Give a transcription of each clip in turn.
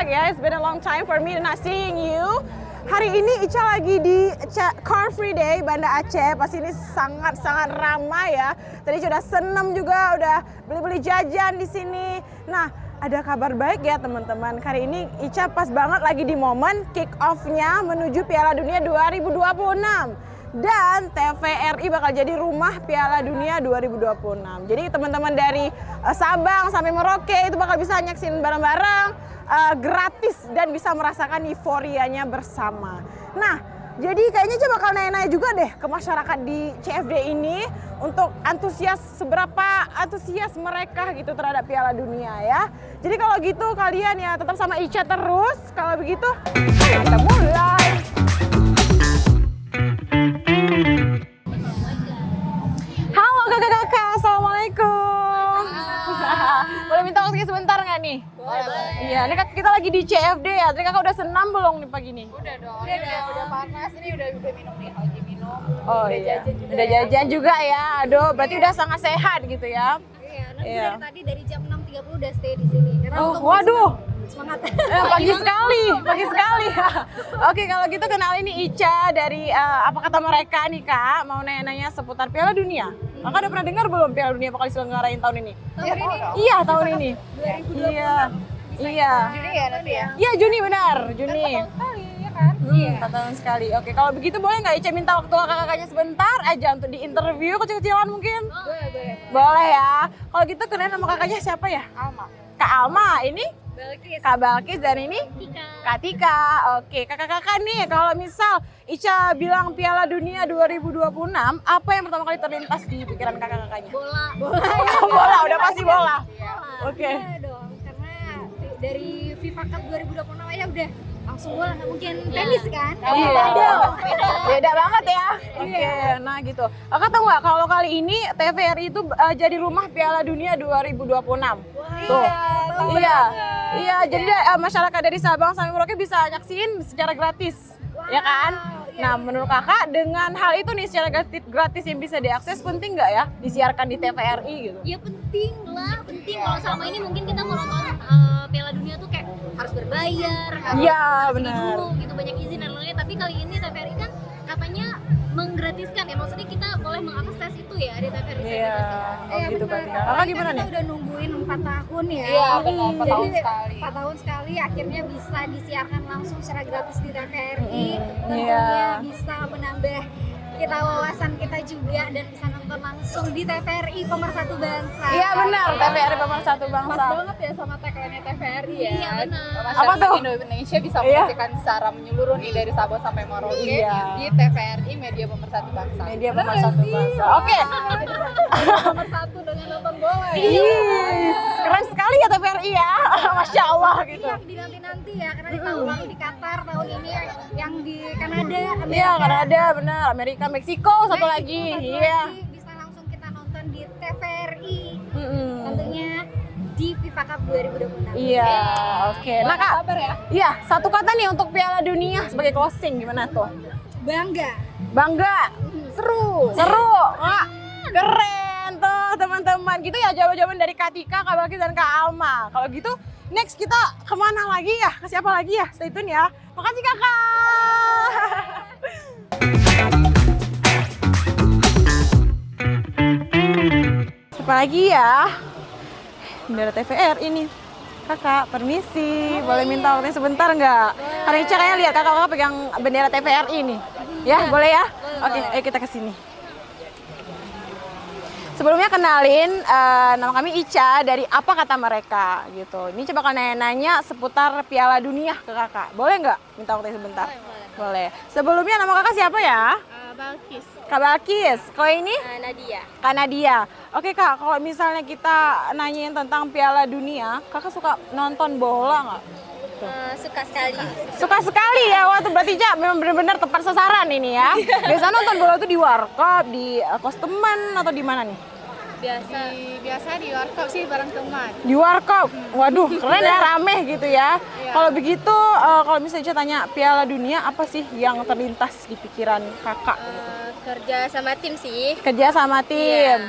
back ya. It's been a long time for me not seeing you. Hari ini Ica lagi di Car Free Day Banda Aceh. Pas ini sangat-sangat ramai ya. Tadi sudah senam juga, udah beli-beli jajan di sini. Nah, ada kabar baik ya teman-teman. Kali ini Ica pas banget lagi di momen kick off-nya menuju Piala Dunia 2026. Dan TVRI bakal jadi rumah Piala Dunia 2026. Jadi teman-teman dari Sabang sampai Merauke itu bakal bisa nyaksin bareng-bareng gratis dan bisa merasakan euforianya bersama. Nah, jadi kayaknya coba bakal nanya-nanya juga deh ke masyarakat di CFD ini untuk seberapa antusias mereka gitu terhadap Piala Dunia ya. Jadi kalau gitu kalian ya tetap sama Ica terus. Kalau begitu, ayo kita mulai. Halo kakak-kakak, assalamualum. Boleh minta waktu sebentar nggak nih? Boleh. Iya, ini kita lagi di CFD ya. Tadi kakak udah senam belum nih pagi nih? Udah dong. Udah panas. Ini udah minum nih, lagi minum. Oh udah iya. jajan juga. Udah jajan juga ya. Aduh, berarti udah sangat sehat gitu ya. Iya, nanti Iya. dari tadi dari jam 6.30 udah stay di sini. Karena Oh, untuk waduh. semangat. Pagi sekali. Oke, kalau gitu kenalin nih Ica dari apa kata mereka nih Kak, mau nanya-nanya seputar Piala Dunia. Kakak udah pernah dengar belum Piala Dunia bakal diselenggarain tahun ini? Tahun ini Iya, tahun ini. 2026. Iya. Iya. Juni ya nanti ya. Iya, Juni benar, Juni. Sekali ya kan? 4 tahun sekali. Oke, kalau begitu boleh nggak Ica minta waktu kakak-kakaknya sebentar aja untuk di interview kecil-kecilan mungkin? Boleh. Boleh ya. Kalau gitu kenalin nama kakaknya siapa ya? Alma. Kak Alma, ini Balkis. Kak Balkis dan ini Tika. Kak Tika. Oke, kakak-kakak nih kalau misal Ica bilang Piala Dunia 2026, apa yang pertama kali terlintas di pikiran kakak-kakaknya? Bola. Bola, udah pasti bola. Oke. Iya dong, karena dari FIFA Cup 2026 aja udah langsung bola, nggak mungkin tenis kan? Iya. Beda banget ya. Oke, nah gitu. Kakak tahu nggak kalau kali ini TVRI itu jadi rumah Piala Dunia 2026. Tuh. Iya, jadi masyarakat dari Sabang sampai Merauke bisa nyaksiin secara gratis. Ya kan? Nah, menurut kakak dengan hal itu nih secara gratis yang bisa diakses penting nggak ya disiarkan di TVRI gitu? Ya penting lah, penting. Kalau selama ini mungkin kita mau nonton Piala Dunia tuh kayak harus berbayar, harus Iya, beli benar. dulu gitu, banyak izin dan lain-lain. Tapi kali ini TVRI kan katanya menggratiskan ya, maksudnya kita boleh mengakses itu ya di TVRI. Iya, oh gitu berarti. Kakak gimana nih? Kita udah nungguin 4 tahun ya. Iya, benar, 4 tahun Jadi, sekali. 4 tahun sekali akhirnya bisa disiarkan langsung secara gratis di TVRI. Iya. Tentunya bisa menambah kita wawasan kita juga dan bisa nonton langsung di TVRI Pemersatu Bangsa. Iya benar, TVRI Pemersatu Pas Bangsa. banget ya sama tagline-nya TVRI ya. Iya, benar. Masyarakat Apa tuh? Indonesia bisa Iya. menyaksikan secara menyeluruh nih dari Sabang sampai Merauke Iya. di TVRI Media Pemersatu Bangsa. Media Pemersatu Bangsa. Oke. Pemersatu dengan nonton bola ya. Yes, keren sekali ya TVRI ya. Masya Allah gitu. Iya, dinanti-nanti ya karena di tahun lalu di Qatar, tahun ini yang di Kanada, Amerika. Iya, Kanada benar. Amerika, Meksiko satu lagi. Meksiko, Iya. bisa langsung kita nonton di TVRI. Mm-mm. Tentunya di FIFA Cup 2026. Iya, oke. Nah Kak, Sabar ya. iya satu kata nih untuk Piala Dunia sebagai closing gimana tuh? Bangga. Bangga, seru, Kak. Keren tuh teman-teman. Gitu ya jawaban-jawaban dari Kak Tika, Kak Balkis dan Kak Alma. Kalau gitu next kita kemana lagi ya? Ke siapa lagi ya? Stay tune ya. Makasih kakak. Siapa lagi ya? Bendera TVRI ini. Kakak, permisi. Boleh minta waktunya sebentar nggak? Karena Ica kayaknya lihat kakak pegang bendera TVRI nih. Ya, boleh ya? Oke, ayo kita ke sini. Sebelumnya kenalin, nama kami Ica dari Apa Kata Mereka gitu. Ini coba nanya-nanya seputar Piala Dunia ke kakak. Boleh nggak minta waktunya sebentar? Boleh. Sebelumnya nama kakak siapa ya? Balkis. Kak Balkis. Kalau ini? Nadia. Kak Nadia. Oke Kak, kalau misalnya kita nanyain tentang Piala Dunia, kakak suka nonton bola nggak? Suka sekali. Suka sekali ya, wah tuh berarti Ja memang benar-benar tepat sasaran ini ya. Biasa nonton bola tuh di warkop, di kostemen atau di mana nih? Biasa di warkop sih bareng teman. Di warkop. Waduh, keren ya, rame gitu ya. Kalau begitu, kalau misalnya Ica tanya Piala Dunia, apa sih yang terlintas di pikiran kakak? Kerja sama tim sih. Kerja sama tim.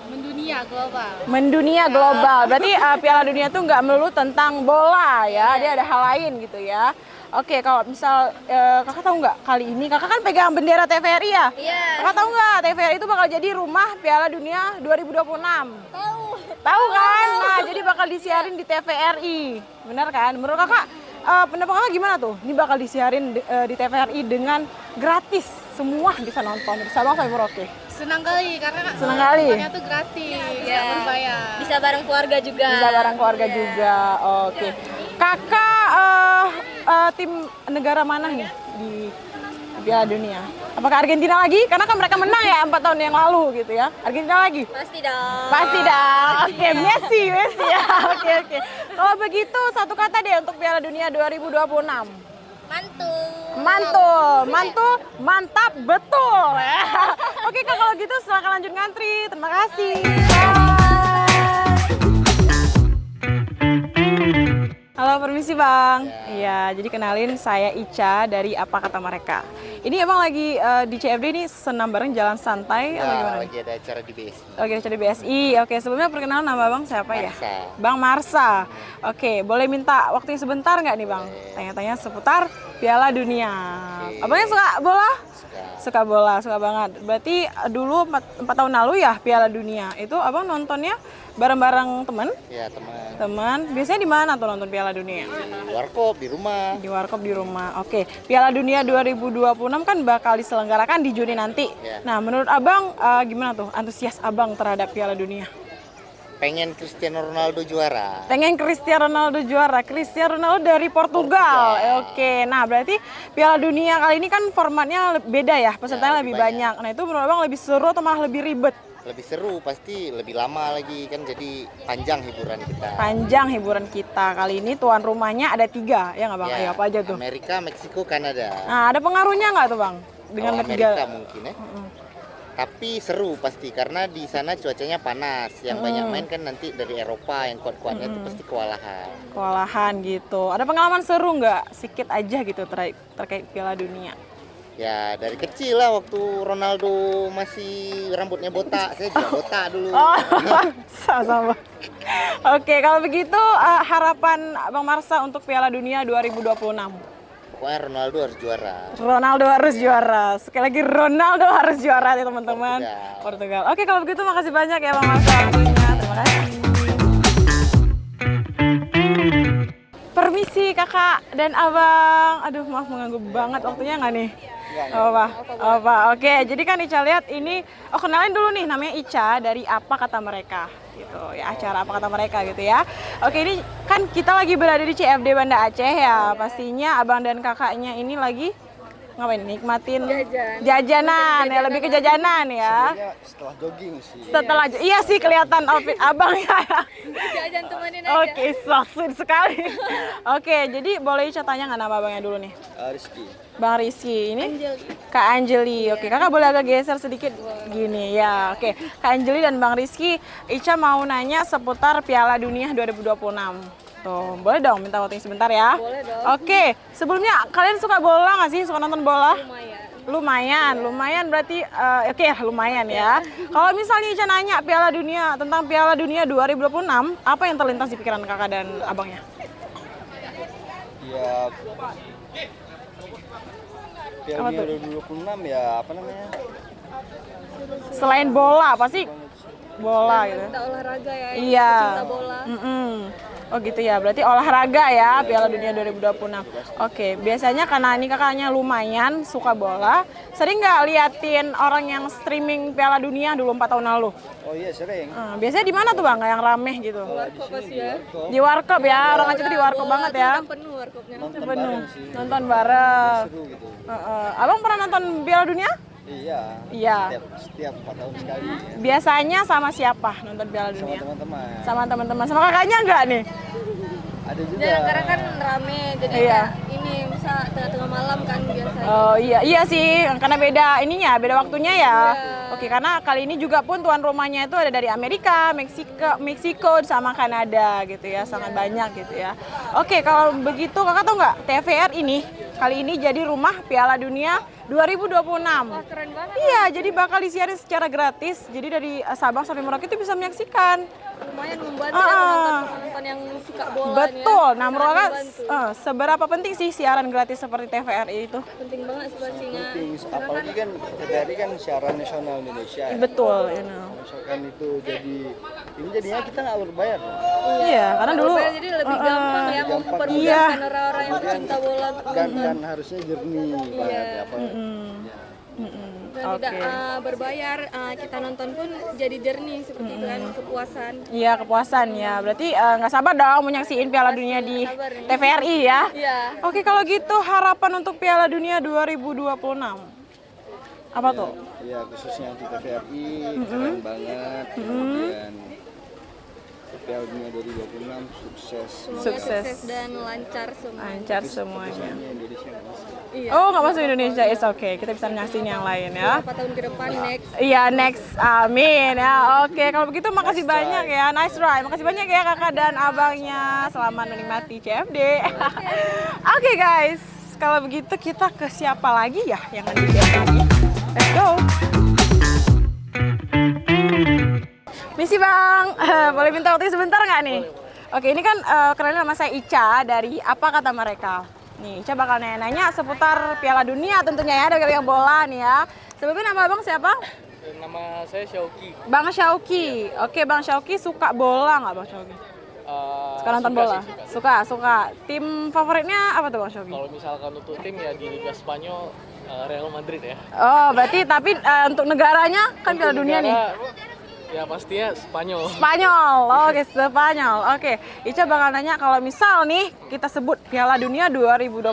Mendunia global. Mendunia global. Berarti Piala Dunia tuh nggak melulu tentang bola ya, dia ada hal lain gitu ya. Oke, kalau misal kakak tahu nggak kali ini kakak kan pegang bendera TVRI ya? Iya. Kakak tahu nggak TVRI itu bakal jadi rumah Piala Dunia 2026? Tahu. Tahu kan? Nah, jadi bakal disiarin di TVRI. Benar kan? Menurut kakak, pendapat kakak gimana tuh? Ini bakal disiarin di TVRI dengan gratis. Semua bisa nonton. Sama Fai Merauke. Senang kali karena Senang kali. nontonnya tuh gratis, Iya. nggak berbayar. Bisa bareng keluarga juga. Bisa bareng keluarga juga. Oke. Kakak tim negara mana nih di Piala Dunia? Apakah Argentina lagi? Karena kan mereka menang ya 4 tahun yang lalu gitu ya. Argentina lagi? Pasti dong. Pasti dah. Oke, Messi ya. Oke. Kalau begitu satu kata deh untuk Piala Dunia 2026. Mantul, mantap, betul. Ya. Oke Kak, kalau gitu silakan lanjut ngantri. Terima kasih. Halo, permisi Bang. Iya, jadi kenalin saya Ica dari Apa Kata Mereka. Ini emang lagi di CFD ini senam bareng jalan santai atau gimana? Lagi ada acara di BSI. Oke, acara di BSI. Oke, sebelumnya perkenalan nama Bang siapa ya? Marsa. Bang Marsa. Oke, boleh minta waktu sebentar nggak nih Bang? Tanya-tanya seputar Piala Dunia. Abangnya suka bola? Suka bola, suka banget. Berarti dulu 4 tahun lalu ya Piala Dunia. Itu Abang nontonnya bareng-bareng teman? Ya teman. Teman. Biasanya di mana tuh nonton Piala Dunia? Di warkop di rumah. Di warkop di rumah. Oke, Piala Dunia 2026 kan bakal diselenggarakan di Juni nanti. Ya. Nah, menurut Abang gimana tuh antusias Abang terhadap Piala Dunia? Pengen Cristiano Ronaldo juara. Pengen Cristiano Ronaldo juara. Cristiano Ronaldo dari Portugal. Oke, nah berarti Piala Dunia kali ini kan formatnya beda ya, pesertanya lebih banyak. Nah itu menurut Abang lebih seru atau malah lebih ribet? Lebih seru pasti, lebih lama lagi kan, jadi panjang hiburan kita. Panjang hiburan kita. Kali ini tuan rumahnya ada 3, ya nggak Bang? Ayo, apa aja tuh? Amerika, Meksiko, Kanada. Nah, ada pengaruhnya nggak tuh Bang? Dengan Kalau ketiga. Amerika mungkin ya. Tapi seru pasti karena di sana cuacanya panas. Yang banyak main kan nanti dari Eropa yang kuat-kuatnya itu pasti kewalahan. Kewalahan gitu. Ada pengalaman seru nggak? Sikit aja gitu terkait Piala Dunia. Ya dari kecil lah waktu Ronaldo masih rambutnya botak, saya juga botak dulu. Oh, sama-sama. Oke, kalau begitu harapan Bang Marsa untuk Piala Dunia 2026. Pokoknya Ronaldo harus juara. Ronaldo harus juara. Sekali lagi Ronaldo harus juara ya teman-teman. Portugal. Oke, kalau begitu makasih banyak ya Bang Marsa waktunya. Terima kasih. Permisi Kakak dan Abang. Aduh, maaf mengganggu banget waktunya nggak nih? Apa? Oke, jadi kan Ica lihat ini, kenalin dulu nih, namanya Ica dari Apa Kata Mereka gitu ya, acara Apa Kata Mereka gitu ya. Oke, ini kan kita lagi berada di CFD Banda Aceh ya, pastinya Abang dan kakaknya ini lagi ngapain? Nikmatin jajanan ya, lebih ke jajanan ya. Setelah jogging sih. Iya sih kelihatan outfit Abang ya. Jajan temenin aja. Oke, so sweet sekali. Oke, jadi boleh Ica tanya nggak nama Abangnya dulu nih? Rizky. Bang Rizky, ini Kak Anjeli. Oke, Kakak boleh agak geser sedikit gini ya. Oke, Kak Anjeli dan Bang Rizky, Ica mau nanya seputar Piala Dunia 2026. Tuh, boleh dong minta voting sebentar ya? Boleh dong. Oke, sebelumnya kalian suka bola nggak sih? Suka nonton bola? Lumayan. Lumayan berarti oke, lumayan ya. Kalau misalnya Ica nanya tentang Piala Dunia 2026, apa yang terlintas di pikiran Kakak dan Abangnya? Ya, Piala Dunia 2026 ya apa namanya? Selain bola, pasti bola gitu. Kita olahraga ya. Iya. Cinta bola. Oh gitu ya, berarti olahraga ya Piala Dunia 2026. Oke, biasanya karena ini kakaknya lumayan suka bola, sering nggak liatin orang yang streaming Piala Dunia dulu 4 tahun lalu? Oh iya sering. Biasanya di mana tuh Bang, yang rame gitu? Di warkop ya, orang Aceh tuh di warkop banget ya. Penuh warkopnya. Nonton Penuh, bareng sih. nonton bareng. Seru gitu. Abang pernah nonton Piala Dunia? Iya. Setiap 4 tahun sekali. Ya. Biasanya sama siapa nonton Piala Sama Dunia? teman-teman. Sama teman-teman, sama kakaknya enggak nih? Ada juga. Ya, karena kan rame, jadi Iya. kayak ini bisa tengah-tengah malam kan biasanya. Oh iya sih, karena beda waktunya ya. Oke, karena kali ini juga pun tuan rumahnya itu ada dari Amerika, Meksiko sama Kanada gitu ya, sangat banyak gitu ya. Oke, kalau begitu kakak tahu nggak TVR ini kali ini jadi rumah Piala Dunia 2026. Wah, keren banget. Iya, jadi bakal disiarin secara gratis. Jadi dari Sabang sampai Merauke itu bisa menyaksikan. Lumayan membantu ya penonton yang suka bola. Betul. Nah, Sangat Merauke membantu. seberapa penting sih siaran gratis seperti TVRI itu? Penting banget pastinya. penting, apalagi kan TVRI kan siaran nasional Indonesia. Betul, Misalkan itu ini jadinya kita nggak berbayar. Iya, karena dulu Jadi lebih gampang ya gampang. mempermudahkan orang-orang yang pecinta bola untuk dan nonton. harusnya jernih Dan tidak berbayar, kita nonton pun jadi jernih seperti itu kan, kepuasan. Iya, kepuasan ya. Berarti nggak sabar dong mau nyaksiin Piala Dunia di sabar nih. TVRI ya. Iya. Oke, kalau gitu harapan untuk Piala Dunia 2026. Apa tuh? ya khususnya untuk TVRI keren banget. Kemudian Piala Dunia 2026 sukses. Semoga Sukses. sukses dan lancar semua. Lancar semuanya. Indonesia nggak masuk. Iya. Oh, nggak masuk Indonesia, it's okay. Kita bisa nyaksiin yang lain ya. Berapa tahun ke depan next? Iya, next. Amin ya. Oke, kalau begitu makasih banyak ya. Nice try. Makasih banyak ya kakak dan abangnya. Selamat menikmati CFD. Oke guys, kalau begitu kita ke siapa lagi ya yang ada di CFD? Let's go. Misi Bang, boleh minta waktu sebentar nggak nih? Oke, ini kan kenalin nama saya Ica dari Apa Kata Mereka. Nih, Ica bakal nanya-nanya seputar Piala Dunia tentunya ya, dari yang bola nih ya. Sebelumnya nama Abang siapa? Nama saya Syauki. Bang Syauki. Oke, Bang Syauki suka bola nggak Bang Syauki? Suka nonton bola? Suka. Tim favoritnya apa tuh Bang Syauki? Kalau misalkan untuk tim ya di Liga Spanyol Real Madrid ya. Oh, berarti tapi untuk negaranya kan Piala Dunia nih. Ya pastinya Spanyol. Oke, Spanyol. Oke, Ica bakal nanya kalau misal nih kita sebut Piala Dunia 2026,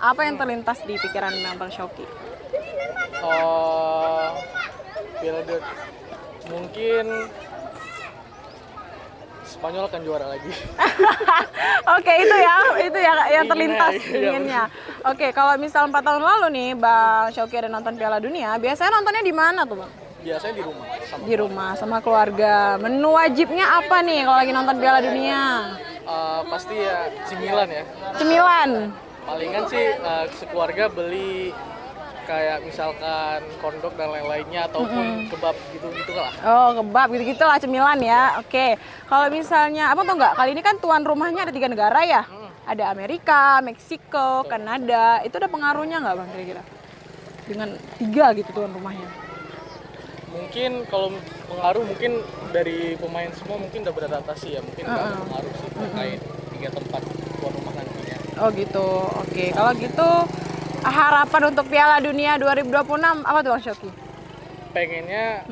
apa yang terlintas di pikiran Bang Syauki? Piala Dunia mungkin Spanyol akan juara lagi. Oke, itu ya yang terlintas inginnya. Oke, kalau misal 4 tahun lalu nih Bang Syauki ada nonton Piala Dunia, biasanya nontonnya di mana tuh Bang? Biasanya di rumah. Di rumah sama keluarga. Menu wajibnya apa nih kalau lagi nonton Piala Dunia? Pasti ya cemilan ya. Cemilan. Palingan sih sekeluarga beli kayak misalkan kondok dan lain-lainnya ataupun kebab gitu-gitu lah. Oh, kebab gitu-gitu lah cemilan ya. Oke. Kalau misalnya, apa tuh nggak? Kali ini kan tuan rumahnya ada 3 negara ya. Ada Amerika, Meksiko, Kanada. Itu ada pengaruhnya nggak Bang kira-kira? Dengan 3 gitu tuan rumahnya. Mungkin kalau pengaruh mungkin dari pemain semua mungkin udah beradaptasi ya. Mungkin nggak ada pengaruh sih terkait 3 tempat tuan rumah nantinya. Oh gitu. Oke. Kalau gitu harapan untuk Piala Dunia 2026 apa tuh Bang Syauki? Pengennya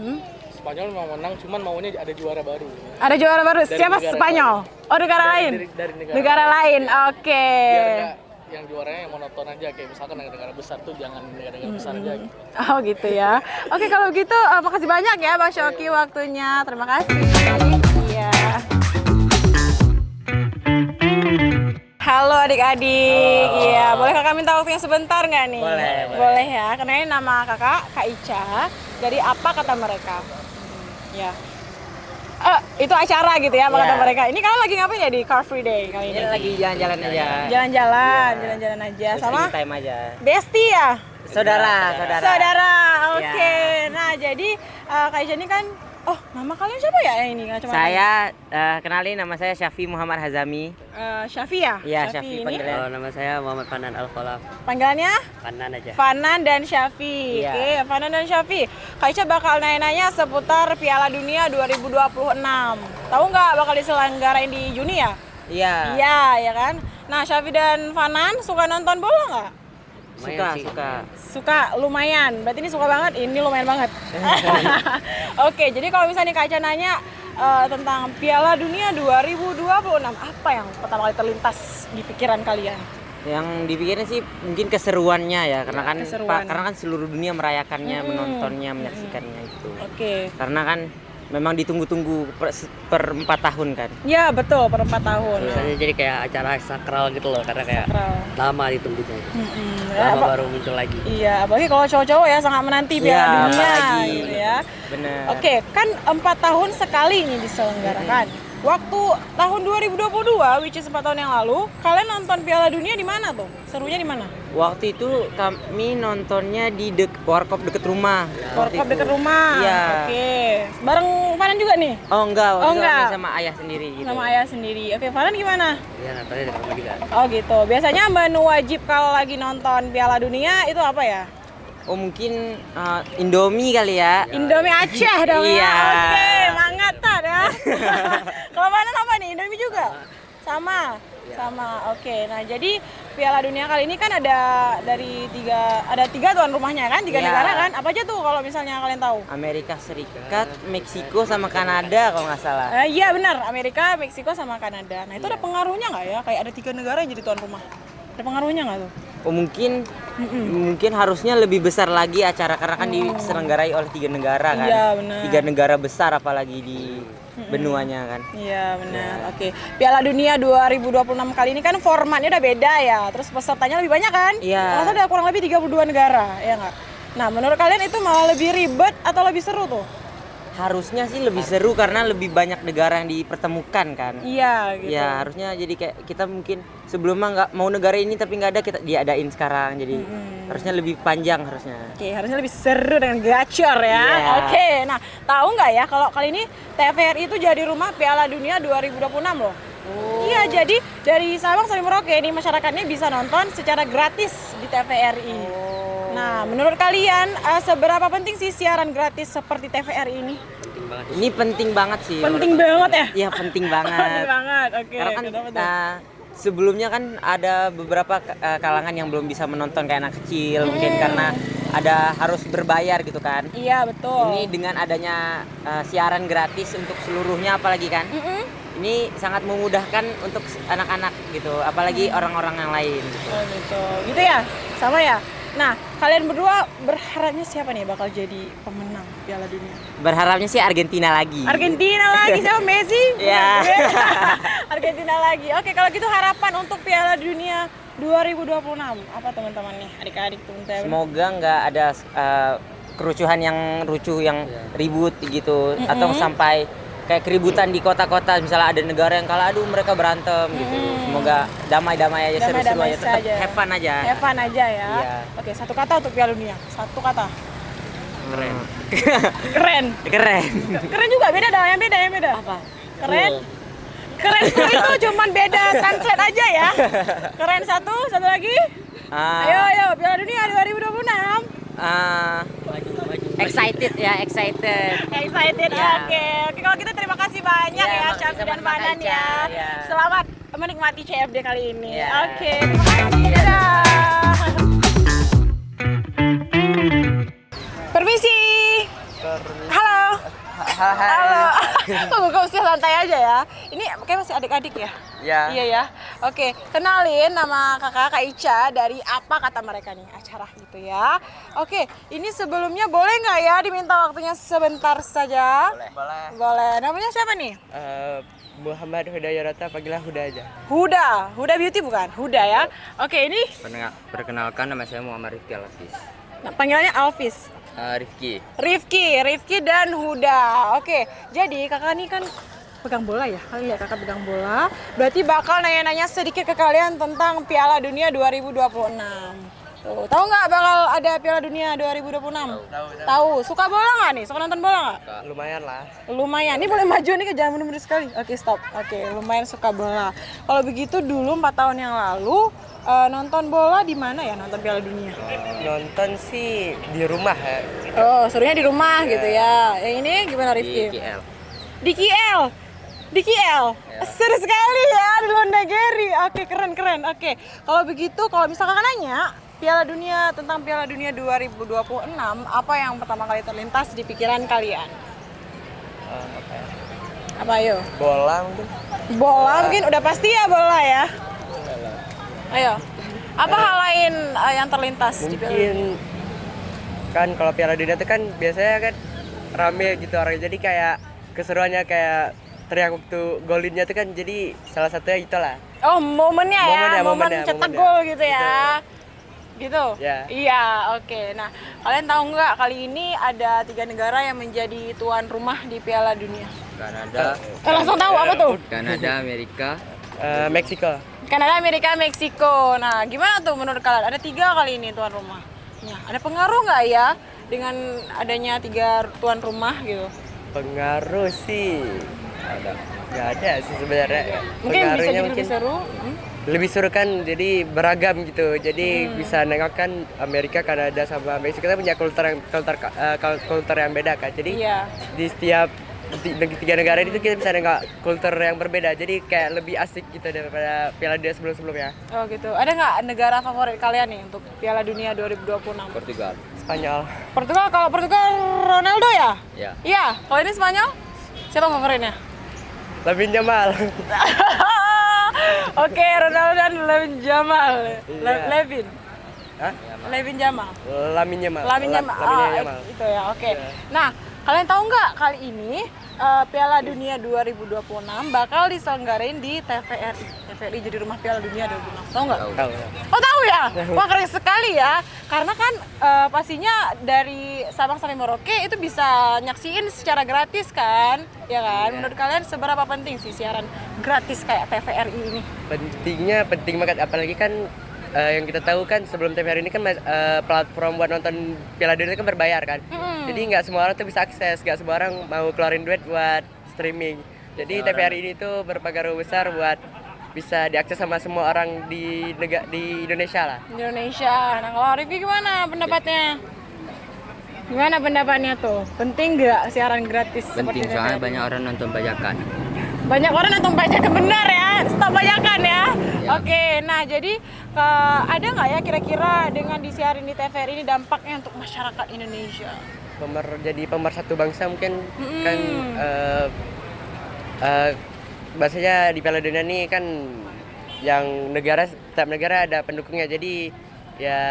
Spanyol mau menang, cuman maunya ada juara baru. Ada juara baru. Dari Siapa negara Spanyol? Oh, negara lain. Dari negara lain. Oke. Biar nggak yang juaranya yang monoton aja, kayak misalkan negara besar tuh jangan negara besar aja gitu. Oh gitu ya. Oke, kalau gitu makasih banyak ya Bang Syauki waktunya. Terima kasih. Iya. Halo adik-adik. Iya, boleh kakak minta waktunya sebentar nggak nih? Boleh ya. Kenalin nama kakak, Kak Ica. Dari Apa Kata Mereka. Ya. Itu acara gitu ya, Apa Kata Mereka. Ini kalian lagi ngapain ya di Car Free Day kali ini? Lagi jalan-jalan aja. Jalan-jalan aja. Sama Time aja. Bestie ya? Saudara. Oke. Nah, jadi Kak Ica ini kan, nama kalian siapa ya yang ini? Saya kenalin, nama saya Syafi Muhammad Hazami. Syafi ya? Iya, Syafi ini panggilan. Nama saya Muhammad Fanan Al-Khalaf. panggilannya? Fanan aja. Fanan dan Syafi. Iya. Oke, Fanan dan Syafi. Kak Ica bakal nanya-nanya seputar Piala Dunia 2026. Tahu nggak bakal diselenggarain di Juni ya? Iya. Iya, ya kan? Nah, Syafi dan Fanan suka nonton bola nggak? Suka. Suka lumayan. Berarti ini suka banget, ini lumayan banget. Oke, jadi kalau misalnya Kak Ica nanya tentang Piala Dunia 2026, apa yang pertama kali terlintas di pikiran kalian? Yang dipikirin sih mungkin keseruannya ya, karena kan seluruh dunia merayakannya, menontonnya, menyaksikannya itu. Oke. Karena kan memang ditunggu-tunggu per 4 tahun kan. Ya, betul, per 4 tahun. Jadi kayak acara sakral gitu loh, karena kayak lama ditunggunya. Lama baru muncul lagi. Iya, apalagi kalau cowok-cowok ya sangat menanti Piala Dunia gitu ya. Bener. Oke, kan 4 tahun sekali ini diselenggarakan. waktu tahun 2022, which is 4 tahun yang lalu, kalian nonton Piala Dunia di mana tuh? Serunya di mana? Waktu itu kami nontonnya di warkop deket rumah. Warkop deket rumah. Iya. Oke. Bareng Farhan juga nih? Oh enggak, waktu itu enggak. kami sama ayah sendiri gitu. Sama ayah sendiri. Oke, Farhan gimana? Iya, nontonnya di rumah juga. Oh gitu. Biasanya menu wajib kalau lagi nonton Piala Dunia itu apa ya? Oh mungkin Indomie kali ya. Indomie Aceh dong Iya. ya. Oke, mangatan ya. Kalau Farhan apa nih? Indomie juga? Sama. Sama. Oke. Nah, jadi Piala Dunia kali ini kan ada tiga tuan rumahnya kan? 3 Iya. negara kan? Apa aja tuh kalau misalnya kalian tahu? Amerika Serikat, Meksiko sama Kanada kalau nggak salah. Iya benar, Amerika, Meksiko sama Kanada. Nah, itu ada pengaruhnya nggak ya? Kayak ada 3 negara yang jadi tuan rumah. Ada pengaruhnya nggak tuh? Oh mungkin harusnya lebih besar lagi acara karena kan diselenggarai oleh 3 negara kan. Iya, benar. 3 negara besar apalagi di benuanya kan. Iya benar. Oke. Piala Dunia 2026 kali ini kan formatnya udah beda ya. Terus pesertanya lebih banyak kan? Iya. Kalau ada kurang lebih 32 negara, ya nggak? Nah, menurut kalian itu malah lebih ribet atau lebih seru tuh? Harusnya sih lebih seru karena lebih banyak negara yang dipertemukan kan. Iya gitu. Ya harusnya jadi kayak kita mungkin sebelumnya nggak mau negara ini tapi nggak ada, kita diadain sekarang jadi harusnya lebih panjang harusnya. Oke, harusnya lebih seru dengan gacor ya. Iya. Oke, nah tahu nggak ya kalau kali ini TVRI itu jadi rumah Piala Dunia 2026 loh. Iya, jadi dari Sabang sampai Merauke ini masyarakatnya bisa nonton secara gratis di TVRI. Nah, menurut kalian seberapa penting sih siaran gratis seperti TVRI ini? Ini penting banget sih. Penting banget ya? Iya penting banget. Penting banget. Oke. Karena kan kenapa tuh? sebelumnya kan ada beberapa kalangan yang belum bisa menonton kayak anak kecil mungkin karena ada harus berbayar gitu kan. Iya, betul. Ini dengan adanya siaran gratis untuk seluruhnya apalagi kan. Ini sangat memudahkan untuk anak-anak gitu, apalagi orang-orang yang lain. Oh gitu. Gitu ya? Sama ya? Nah, kalian berdua berharapnya siapa nih bakal jadi pemenang Piala Dunia? Berharapnya sih Argentina lagi. Argentina lagi sama Messi? Iya. Argentina lagi. Oke, kalau gitu harapan untuk Piala Dunia 2026 apa teman-teman nih, adik-adik teman-teman? Semoga nggak ada kerusuhan yang ribut gitu atau sampai kayak keributan di kota-kota, misalnya ada negara yang kalah, aduh mereka berantem gitu. Semoga damai-damai aja, seru-seru aja, tetap have fun aja. Have fun aja ya. Iya. Oke, satu kata untuk Piala Dunia. Satu kata. Keren. Keren. Keren. Keren juga, beda dong, yang beda. Apa? Keren. Keren itu cuman beda translate aja ya. Keren satu lagi. Ayo, Piala Dunia 2026. Excited ya, excited. Excited, Ya. oke. Kalau gitu terima kasih banyak ya, Syafi dan Fanan ya. Selamat menikmati CFD kali ini. Ya. Oke, terima kasih. Dadah. Permisi. Halo. Halo. Kok mesti santai aja ya. Ini kayak masih adik-adik ya? Ya. Iya ya. Oke, kenalin nama Kak Ica dari apa kata mereka nih acara gitu ya. Oke, ini sebelumnya boleh nggak ya diminta waktunya sebentar saja? Boleh. Namanya siapa nih? Muhammad Huda Yarata, panggilnya Huda aja. Huda Beauty bukan? Huda ya. Oke, ini Perkenalkan, nama saya Muhammad Rifki Alafis. panggilannya Alvis. Rifki dan Huda. Oke, jadi kakak ini kan pegang bola ya. Kalian lihat kakak pegang bola. Berarti bakal nanya-nanya sedikit ke kalian tentang Piala Dunia 2026. Tuh, tahu nggak bakal ada Piala Dunia 2026? Tahu. Suka bola nggak nih? Suka nonton bola nggak? Lumayan lah. Lumayan. Ini boleh maju nih, jangan mundur-mundur sekali. Oke, stop. Oke, lumayan suka bola. Kalau begitu dulu 4 tahun yang lalu nonton bola di mana ya, nonton Piala Dunia? Nonton sih di rumah ya. Oh, serunya di rumah gitu ya. Yang ini gimana Rifki? Di KL. Seru sekali ya di luar negeri. Oke, keren. Oke. Kalau begitu, kalau misalkan nanya tentang Piala Dunia 2026, apa yang pertama kali terlintas di pikiran kalian? Apa ayo? Bola mungkin. Bola mungkin udah pasti ya bola ya. Ayo. Apa hal lain yang terlintas di Piala Dunia? Mungkin kan kalau Piala Dunia itu kan biasanya kan rame gitu orang, jadi kayak keseruannya kayak teriak waktu golinnya tuh kan, jadi salah satunya itulah. Oh, momennya ya, momen cetak momennya. gol gitu ya. Gitu? Ya. Iya, oke. Nah, kalian tahu nggak kali ini ada 3 negara yang menjadi tuan rumah di Piala Dunia? Kanada, Langsung tahu apa tuh? Kanada, Amerika. Meksiko. Kanada, Amerika, Meksiko. Nah, gimana tuh menurut kalian? Ada 3 kali ini tuan rumah. Nah, ada pengaruh nggak ya dengan adanya 3 tuan rumah gitu? Pengaruh sih nggak ada sih sebenarnya. Mungkin bisa Pengaruhnya jadi lebih seru. lebih seru kan, jadi beragam gitu. Jadi bisa nengok kan Amerika, Kanada sama Meksiko kita punya kultur yang beda kan. Jadi Iya. di setiap 3 negara itu kita bisa nengok kultur yang berbeda. Jadi kayak lebih asik gitu daripada Piala Dunia sebelum-sebelumnya. Oh gitu. Ada nggak negara favorit kalian nih untuk Piala Dunia 2026? Portugal. Spanyol. Portugal, kalau Portugal Ronaldo ya? Ya. Iya. Kalau ini Spanyol? Siapa favoritnya? Lamine Yamal. Oke, Ronaldo dan Lamine Jamal. Iya. Levin. Hah? Levin Jamal. Lamine Yamal. Lamine Jamal. Lamine Yamal. Itu ya. Oke. Nah, kalian tahu nggak kali ini Piala Dunia 2026 bakal diselenggarain di TVRI. TVRI jadi rumah Piala Dunia 2026. Tahu nggak? Tahu. Oh tahu ya? Wah keren sekali ya. Karena kan pastinya dari Sabang sampai Merauke itu bisa nyaksiin secara gratis kan? Ya kan? Menurut kalian seberapa penting sih siaran gratis kayak TVRI ini? Penting banget, apalagi kan yang kita tahu kan sebelum TVRI ini kan platform buat nonton Piala Dunia kan berbayar kan. Jadi nggak semua orang tuh bisa akses, nggak semua orang mau keluarin duit buat streaming. Jadi TVRI ini tuh berpengaruh besar buat bisa diakses sama semua orang di Indonesia lah. Di Indonesia. Nah kalau Rifki gimana pendapatnya? Gimana pendapatnya tuh? Penting nggak siaran gratis seperti Penting soalnya TVRI? banyak orang nonton bajakan. Banyak orang nonton bajakan, benar ya? Stop bajakan ya? Oke, nah jadi ada nggak ya kira-kira dengan disiarin di TVRI ini dampaknya untuk masyarakat Indonesia? Jadi pemersatu bangsa mungkin kan bahasanya di Piala Dunia ini kan yang setiap negara ada pendukungnya, jadi ya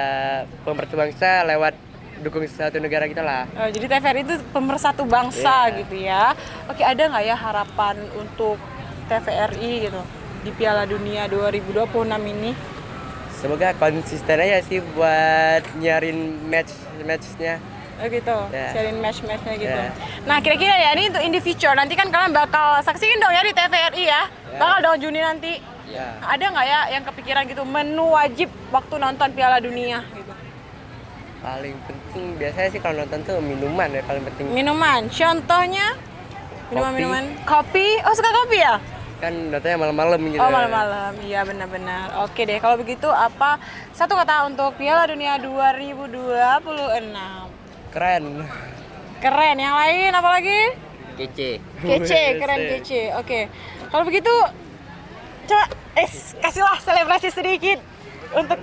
pemersatu bangsa lewat dukung satu negara kita lah. Jadi TVRI itu pemersatu bangsa gitu ya. Oke, ada nggak ya harapan untuk TVRI gitu di Piala Dunia 2026 ini? Semoga konsisten aja sih buat nyarin match-matchnya. Oh gitu, Ya. sharing match-matchnya gitu. Ya. Nah kira-kira ya ini untuk in the future, nanti kan kalian bakal saksiin dong ya di TVRI ya? Bakal dong Juni nanti. Ya. Ada nggak ya yang kepikiran gitu, menu wajib waktu nonton Piala Dunia gitu? Paling penting biasanya sih kalau nonton tuh minuman ya paling penting. Minuman, contohnya? Minuman-minuman? Kopi? Oh suka kopi ya? Kan nontonnya malam-malam gitu. Oh malam-malam, iya benar-benar. Oke deh, kalau begitu apa satu kata untuk Piala Dunia 2026? Keren. Keren, yang lain apa lagi? Kece. Kece, keren kece. Oke. Kalau begitu coba kasihlah selebrasi sedikit untuk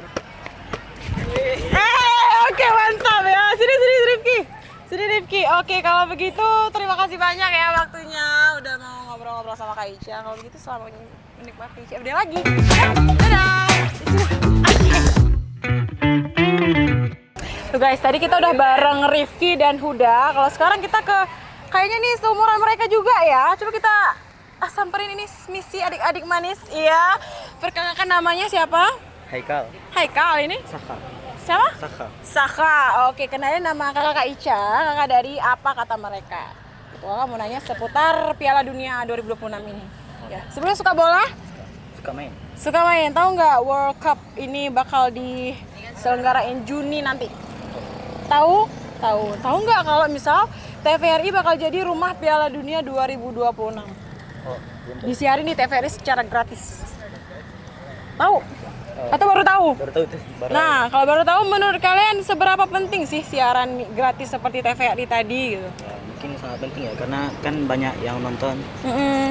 oke, mantap ya. Sini Rifki. Sini Rifki. Oke, kalau begitu terima kasih banyak ya waktunya udah mau ngobrol-ngobrol sama Kak Ica. Kalau begitu selamat menikmati CFD lagi. Dadah. Tuh guys, tadi kita udah bareng Rifki dan Huda. Kalau sekarang kita ke kayaknya nih seumuran mereka juga ya. Coba kita samperin ini misi adik-adik manis. Iya. Perkenalkan namanya siapa? Haikal. Haikal ini? Saka. Siapa? Saka. Saka. Oke, kenalin nama kakak Ica. Kakak dari apa kata mereka? Wah, mau nanya seputar Piala Dunia 2026 ini. Ya, sebelumnya suka bola? Suka main. Suka main. Tahu nggak World Cup ini bakal diselenggarain Juni nanti? Tahu? Tahu nggak kalau misal TVRI bakal jadi rumah Piala Dunia 2026? Disiarin di TVRI secara gratis. Tahu? Atau baru tahu? Baru tahu tuh. Nah, kalau baru tahu menurut kalian seberapa penting sih siaran gratis seperti TVRI tadi gitu? Ya, mungkin sangat penting ya, karena kan banyak yang nonton.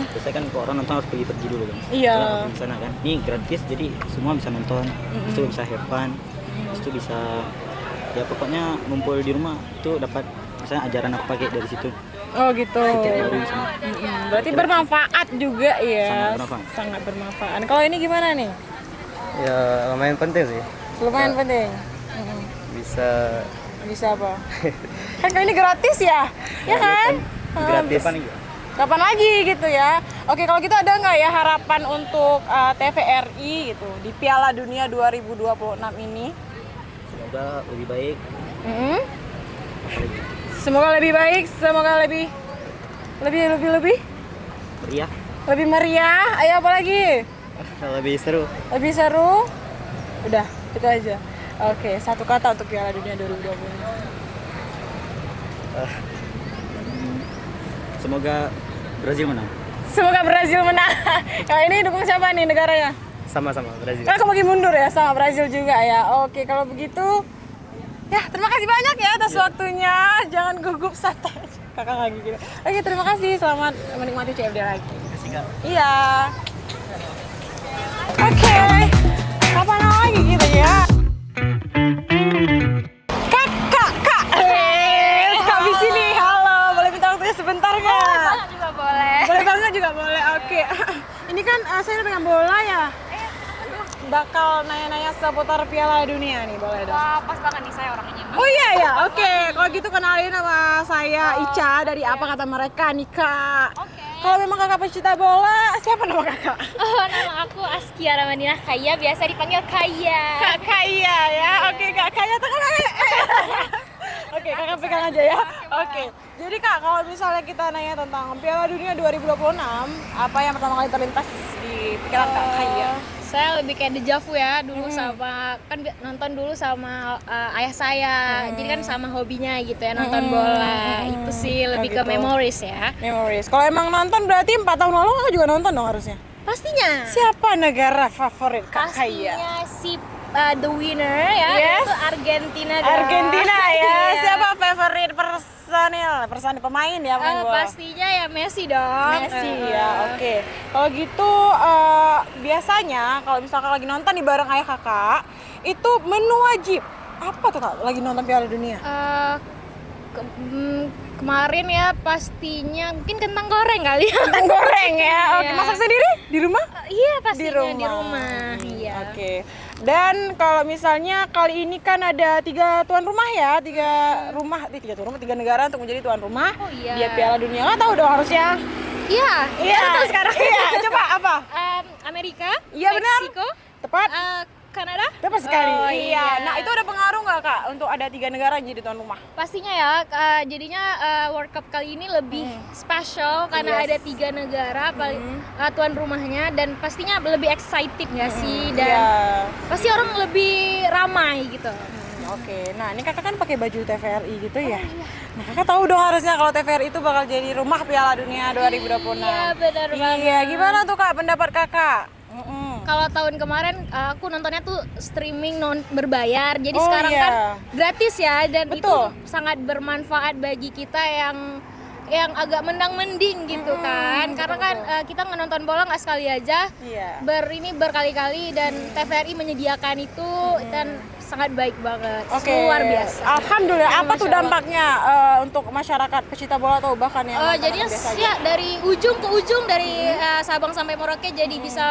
Biasanya kan kalau orang nonton harus pergi dulu kan. Iya. Karena di sana kan. Ini gratis jadi semua bisa nonton. Terus itu bisa have fun. Terus itu bisa ya pokoknya ngumpul di rumah itu dapat misalnya ajaran apa pakai dari situ. Oh gitu. Baru di sana. Berarti bermanfaat juga ya. Sangat bermanfaat. Sangat bermanfaat. Kalau ini gimana nih? Ya lumayan penting sih. Lumayan penting. Bisa apa? Kan kali ini gratis ya? Ya kan? Gratis. Kapan lagi gitu ya? Oke, kalau gitu ada nggak ya harapan untuk TVRI gitu di Piala Dunia 2026 ini? Semoga lebih baik. Semoga lebih baik, semoga lebih meriah. Lebih meriah. Ayo apa lagi? Lebih seru. Lebih seru. Udah, itu aja. Oke, satu kata untuk Piala Dunia 2020. Semoga Brazil menang. Semoga Brazil menang. Kalau ini dukung siapa nih negaranya? Sama-sama Brazil. Kakak bagi mundur ya sama Brazil juga ya. Oke, kalau begitu ya terima kasih banyak ya atas waktunya. Jangan gugup, santai. Kakak nggak gitu. Oke, terima kasih. Selamat menikmati CFD lagi. Kasih Kak. Iya. Oke. Kapan lagi gitu ya? Kak. Kak di sini. Halo, boleh minta waktunya sebentar nggak? Boleh banget juga boleh. Boleh banget juga boleh. Oke. Ini kan saya pegang bola ya. Bakal nanya-nanya seputar Piala Dunia nih, boleh dong? Wah, pas banget nih saya orangnya. Oh iya ya, oke. Kalau gitu kenalin nama saya Ica dari Apa Kata Mereka nih Kak. Kalau memang kakak pecinta bola, siapa nama kakak? Oh, nama aku Askia Ramadinah Kaya, biasa dipanggil Kaya. Kak Kaya ya, oke Kak Kaya tekan. Oke, kakak pegang aja ya. Oke. Jadi Kak, kalau misalnya kita nanya tentang Piala Dunia 2026, apa yang pertama kali terlintas di pikiran Kak Kaya? Saya lebih kayak deja vu ya, dulu sama kan nonton dulu sama ayah saya. Jadi kan sama hobinya gitu ya, nonton bola. Itu sih lebih ke memories ya. Memories. Kalau emang nonton berarti 4 tahun lalu kakak juga nonton dong harusnya? Pastinya. Siapa negara favorit Kak Kaya? Pastinya si the winner ya, Yes. itu Argentina dong. Argentina ya. Iya. Siapa favorit personil pemain ya main bola? Pastinya ya Messi dong. Messi ya, oke. Kalau gitu biasanya kalau misalkan lagi nonton di bareng ayah kakak, itu menu wajib apa tuh Kak lagi nonton Piala Dunia? Kemarin ya pastinya mungkin kentang goreng kali ya. Kentang goreng ya. Oke, Iya. masak sendiri di rumah? Iya pastinya Di rumah. Iya. Oke. Dan kalau misalnya kali ini kan ada 3 tuan rumah ya, 3 negara untuk menjadi tuan rumah. Oh iya. Di Piala Dunia. Nggak tahu dong harusnya. Iya. Tahu sekarang. Iya, coba apa? Amerika. Iya benar. Meksiko. Tepat. Kanada. Tepat sekali. Oh, iya. Nah, itu ada pengaruh nggak Kak untuk ada 3 negara yang jadi tuan rumah? Pastinya ya, jadinya World Cup kali ini lebih spesial karena Yes. ada 3 negara tuan rumahnya dan pastinya lebih excited nggak sih dan Iya. pasti orang lebih ramai gitu. Oke, nah ini kakak kan pakai baju TVRI gitu ya. Nah kakak tahu dong harusnya kalau TVRI itu bakal jadi rumah Piala Dunia 2026. Iya benar banget. Iya, gimana tuh Kak pendapat kakak? Kalau tahun kemarin aku nontonnya tuh streaming berbayar, jadi Oh, sekarang iya. kan gratis ya dan Betul. itu sangat bermanfaat bagi kita yang agak mendang-mending gitu kan, karena kan kita nonton bola nggak sekali aja, Iya. berkali-kali dan TVRI menyediakan itu dan sangat baik banget, Oke. luar biasa. Alhamdulillah. Ya, Apa tuh Masya Allah. dampaknya untuk masyarakat pecinta bola atau bahkan yang Jadinya biasa aja? ya dari ujung ke ujung dari Sabang sampai Merauke jadi bisa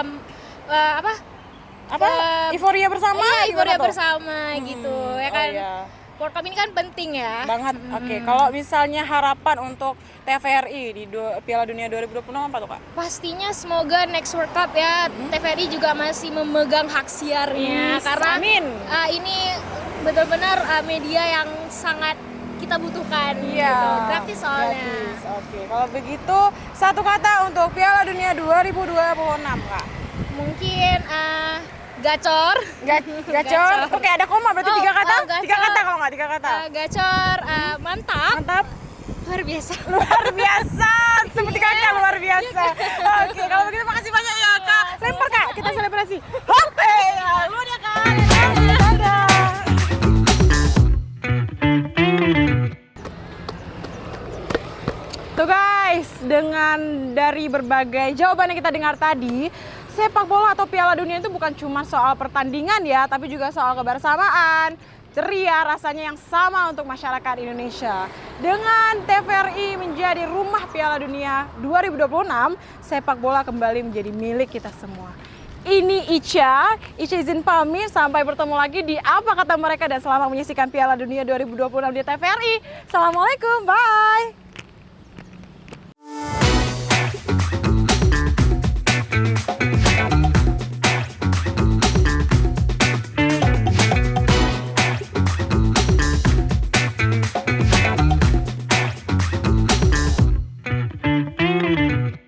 euforia bersama? Iya, euforia Gimana tuh? bersama gitu ya kan. Oh, iya. World Cup ini kan penting ya. Banget. Oke, kalau misalnya harapan untuk TVRI di Piala Dunia 2026 apa tuh Kak? Pastinya semoga next World Cup ya TVRI juga masih memegang hak siarnya karena amin. Ini benar-benar media yang sangat kita butuhkan gitu. Gratis soalnya. Gratis. Oke, kalau begitu satu kata untuk Piala Dunia 2026 Kak. Mungkin gacor. Gacor. Oke, ada koma berarti 3 kata? 3 kata kalau nggak 3 kata. Gacor, mantap. Mantap. Luar biasa. Luar biasa. Seperti kakak luar biasa. Oke, kalau begitu makasih banyak ya Kak. Lempar Kak, kita selebrasi. Oke, luar ya Kak. Dadah. Tuh guys, dengan dari berbagai jawaban yang kita dengar tadi, sepak bola atau Piala Dunia itu bukan cuma soal pertandingan ya, tapi juga soal kebersamaan, ceria rasanya yang sama untuk masyarakat Indonesia. Dengan TVRI menjadi rumah Piala Dunia 2026, sepak bola kembali menjadi milik kita semua. Ini Ica izin pamit, sampai bertemu lagi di Apa Kata Mereka dan selamat menyaksikan Piala Dunia 2026 di TVRI. Assalamualaikum, bye!